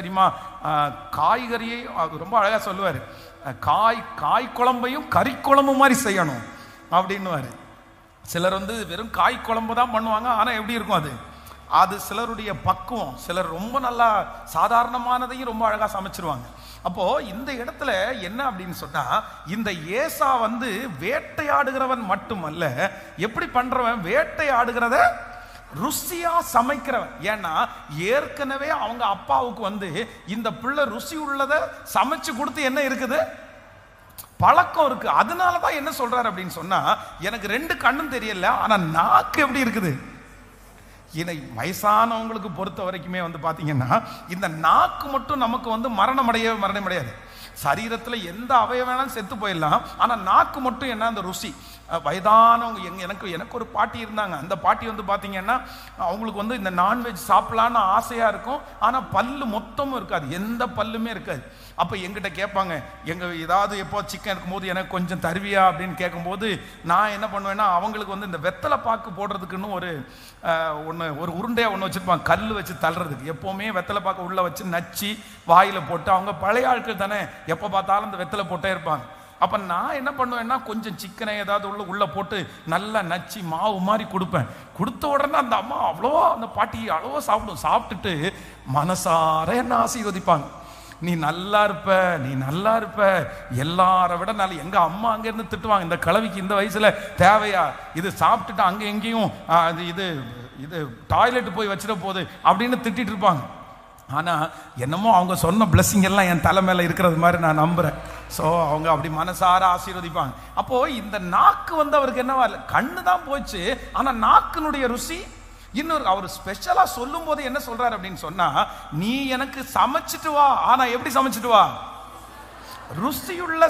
தெரியுமா? காய்கறியை ரொம்ப அழகா சொல்லுவார். காய் குழம்பையும் கறி குழம்பு மாதிரி செய்யணும் அப்படின்னுவாரு. சிலர் வெறும் காய் குழம்பு தான் பண்ணுவாங்க. ஆனால் எப்படி இருக்கும் அது அது சிலருடைய பக்குவம். சிலர் ரொம்ப நல்லா சாதாரணமானதையும் ரொம்ப அழகாக சமைச்சிருவாங்க. அப்போ இந்த இடத்துல என்ன அப்படின்னு சொன்னா, இந்த ஏசா வேட்டையாடுகிறவன் மட்டுமல்ல, எப்படி பண்றவன், வேட்டையாடுகிறத ருசியா சமைக்கிறவன். ஏன்னா ஏற்கனவே அவங்க அப்பாவுக்கு இந்த பிள்ளை ருசி உள்ளதை சமைச்சு கொடுத்து என்ன இருக்குது, பழக்கம் இருக்கு. அதனாலதான் என்ன சொல்றாரு அப்படின்னு சொன்னா, எனக்கு 2 கண்ணும் தெரியல, ஆனா நாக்கு எப்படி இருக்குது. வயசானவங்களுக்கு பொறுத்த வரைக்குமே பாத்தீங்கன்னா, இந்த நாக்கு மட்டும் நமக்கு மரணம் அடையாது. சரீரத்தில் எந்த அவயவம் வேணாலும் செத்து போயிடலாம், ஆனால் நாக்கு மட்டும் என்ன, அந்த ருசி. வயதானவங்க எனக்கு ஒரு பாட்டி இருந்தாங்க. அந்த பாட்டி பார்த்தீங்கன்னா, அவங்களுக்கு இந்த நான்வெஜ் சாப்பிடலான்னு ஆசையாக இருக்கும், ஆனால் பல்லு மொத்தமும் இருக்காது, எந்த பல்லுமே இருக்காது. அப்போ எங்கிட்ட கேட்பாங்க, ஏதாவது எப்போ சிக்கன் இருக்கும்போது எனக்கு கொஞ்சம் தருவியா அப்படின்னு கேட்கும்போது, நான் என்ன பண்ணுவேன்னா, அவங்களுக்கு இந்த வெத்தலை பாக்கு போடுறதுக்குன்னு ஒரு உருண்டையாக ஒன்று வச்சுருப்பாங்க, கல் வச்சு தள்ளுறதுக்கு. எப்போவுமே வெத்தலை பாக்கு உள்ளே வச்சு நச்சு வாயில் போட்டு, அவங்க பழைய ஆட்கள் தானே, எப்போ பார்த்தாலும் இந்த வெத்தலை போட்டே இருப்பாங்க. அப்போ நான் என்ன பண்ணுவேன்னா, கொஞ்சம் சிக்கனை ஏதாவது உள்ளே போட்டு நல்லா நச்சு மாவு மாதிரி கொடுப்பேன். கொடுத்த உடனே அந்த அம்மா அந்த பாட்டி அவ்வளோ சாப்பிட்டுட்டு மனசார என்ன ஆசீர்வதிப்பாங்க. நீ நல்லா இருப்ப எல்லாரை விட நல்ல. எங்க அம்மா அங்கேருந்து திட்டுவாங்க, இந்த கிழவிக்கு இந்த வயசுல தேவையா இது சாப்பிட்டுட்டு அங்கே எங்கேயும் இது இது டாய்லெட் போய் வச்சிட போகுது அப்படின்னு திட்டிட்டு இருப்பாங்க. ஆனால் என்னமோ அவங்க சொன்ன பிளெஸிங் எல்லாம் என் தலை மேலே இருக்கிறது மாதிரி நான் நம்புகிறேன். ஸோ அவங்க அப்படி மனசார ஆசீர்வதிப்பாங்க. அப்போது இந்த நாக்கு அவருக்கு என்னவா இல்லை, கண்ணு தான் போச்சு, ஆனால் நாக்கினுடைய ருசி இன்னொரு. அவர் ஸ்பெஷலாக சொல்லும் போது என்ன சொல்றாரு அப்படின்னு சொன்னா, நீ எனக்கு சமைச்சிட்டு வா, ஆனால் எப்படி சமைச்சிட்டு வா, ருசியுள்ள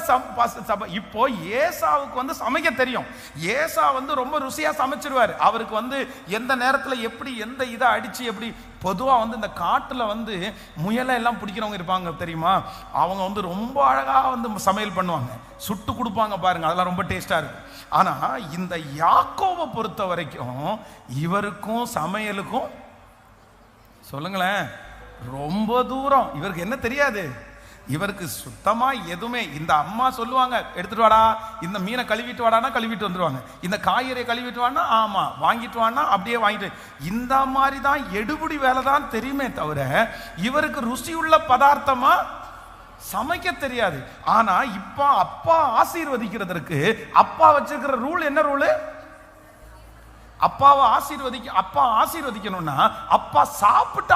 இப்போ ஏசாவுக்கு சமைக்க தெரியும். ஏசா ரொம்ப ருசியா சமைச்சிருவாரு. அவருக்கு எந்த நேரத்தில் எப்படி எந்த இதை அடிச்சு எப்படி. பொதுவாக இந்த காட்டில் முயலை எல்லாம் பிடிக்கிறவங்க இருப்பாங்க தெரியுமா, அவங்க ரொம்ப அழகா சமையல் பண்ணுவாங்க, சுட்டு கொடுப்பாங்க பாருங்க, அதெல்லாம் ரொம்ப டேஸ்டா இருக்கு. ஆனா இந்த யாக்கோபை பொறுத்த வரைக்கும் இவருக்கும் சமையலுக்கும் சொல்லுங்களேன் ரொம்ப தூரம். இவருக்கு என்ன தெரியாது, இவருக்கு சுத்தமா எதுவுமே. இந்த அம்மா சொல்லுவாங்க, எடுத்துட்டு வாடா, இந்த மீனை கழுவிட்டு வாடானா கழுவிட்டு வந்துருவாங்க, இந்த காய்கறியை கழுவிட்டு வானா ஆமா, வாங்கிட்டு வானா அப்படியே வாங்கிட்டு. இந்த மாதிரி தான் எடுபடி வேலை தான் தெரியுமே தவிர, இவருக்கு ருசியுள்ள பதார்த்தமா சமைக்க தெரியாது. ஆனா இப்ப அப்பா ஆசீர்வதிக்கிறதுக்கு அப்பா வச்சிருக்கிற ரூல் என்ன ரூல், அப்பா ஆசீர்வதிக்கணும்னா அப்பா சாப்பிட்டா